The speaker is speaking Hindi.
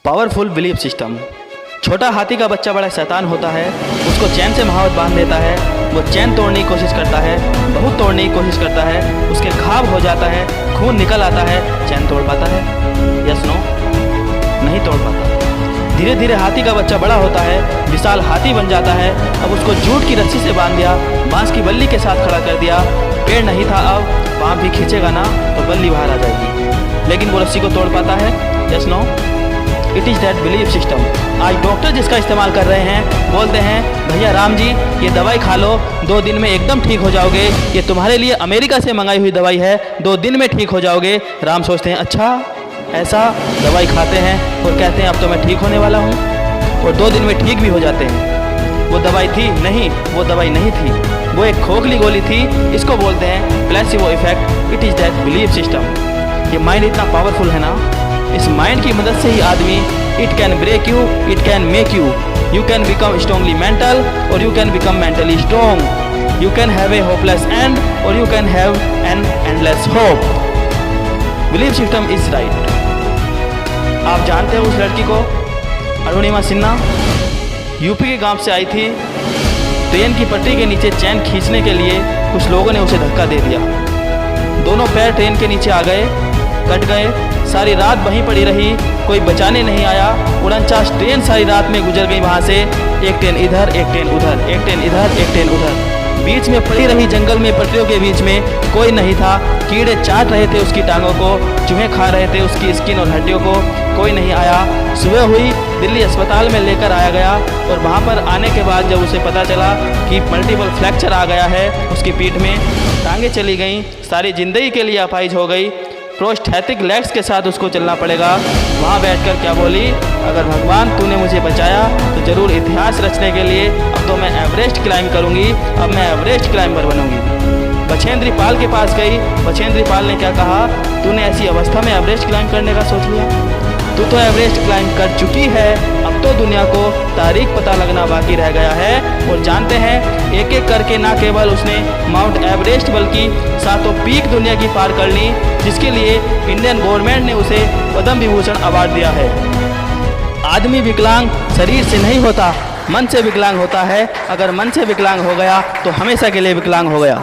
Powerful belief system. छोटा हाथी का बच्चा बड़ा शैतान होता है, उसको चैन से महावत बांध देता है। वो चैन तोड़ने की कोशिश करता है, बहुत तोड़ने की कोशिश करता है, उसके घाव हो जाता है, खून निकल आता है। चैन तोड़ पाता है? Yes no? नहीं तोड़ पाता। धीरे धीरे हाथी का बच्चा बड़ा होता है, विशाल हाथी बन जाता है। अब उसको जूट की रस्सी से बांध दिया, बांस की बल्ली के साथ खड़ा कर दिया। पेड़ नहीं था, अब पाँव भी खींचेगा ना तो बल्ली बाहर आ जाएगी, लेकिन वो रस्सी को तोड़ पाता है? Yes no? It is that belief system. आज डॉक्टर जिसका इस्तेमाल कर रहे हैं, बोलते हैं भैया राम जी ये दवाई खा लो, 2 दिन में एकदम ठीक हो जाओगे, ये तुम्हारे लिए अमेरिका से मंगाई हुई दवाई है, 2 दिन में ठीक हो जाओगे। राम सोचते हैं अच्छा ऐसा, दवाई खाते हैं और कहते हैं अब तो मैं ठीक होने वाला हूँ, और 2 दिन में ठीक भी हो जाते हैं। वो दवाई थी? नहीं, वो दवाई नहीं थी, वो एक खोखली गोली थी। इसको बोलते हैं placebo effect. It is that belief system. ये माइंड इतना पावरफुल है ना, इस माइंड की मदद से ही आदमी it can break you, it can make you, you can become strongly mental और you can become mentally strong, you can have a hopeless end और you can have an endless hope. Belief system is right. आप जानते हो उस लड़की को, अरुणिमा सिन्हा, यूपी के गांव से आई थी। ट्रेन की पटरी के नीचे चैन खींचने के लिए कुछ लोगों ने उसे धक्का दे दिया, दोनों पैर ट्रेन के नीचे आ गए, कट गए। सारी रात वहीं पड़ी रही, कोई बचाने नहीं आया। 49 ट्रेन सारी रात में गुजर गई वहाँ से, एक ट्रेन इधर, एक ट्रेन उधर, एक ट्रेन इधर, एक ट्रेन उधर। बीच में पड़ी रही जंगल में, पटरियों के बीच में कोई नहीं था। कीड़े चाट रहे थे उसकी टांगों को, चूहे खा रहे थे उसकी स्किन और हड्डियों को, कोई नहीं आया। सुबह हुई, दिल्ली अस्पताल में लेकर आया गया, और वहाँ पर आने के बाद जब उसे पता चला कि मल्टीपल फ्रैक्चर आ गया है उसकी पीठ में, टांगें चली गईं, सारी ज़िंदगी के लिए अपाहिज हो गई। प्रोस्थेटिक लेग्स के साथ उसको चलना पड़ेगा। वहाँ बैठकर क्या बोली, अगर भगवान तूने मुझे बचाया तो ज़रूर इतिहास रचने के लिए अब तो मैं एवरेस्ट क्लाइंब करूँगी, अब मैं एवरेस्ट क्लाइंबर बनूँगी। बछेंद्री पाल के पास गई। बछेंद्री पाल ने क्या कहा, तूने ऐसी अवस्था में एवरेस्ट क्लाइंब करने का सोच लिया? तू तो एवरेस्ट क्लाइंब कर चुकी है, अब तो दुनिया को तारीख पता लगना बाकी रह गया है। और जानते हैं एक एक करके ना केवल उसने माउंट एवरेस्ट बल्कि 7 पीक दुनिया की पार कर ली, जिसके लिए इंडियन गवर्नमेंट ने उसे पद्म विभूषण अवार्ड दिया है। आदमी विकलांग शरीर से नहीं होता, मन से विकलांग होता है। अगर मन से विकलांग हो गया तो हमेशा के लिए विकलांग हो गया।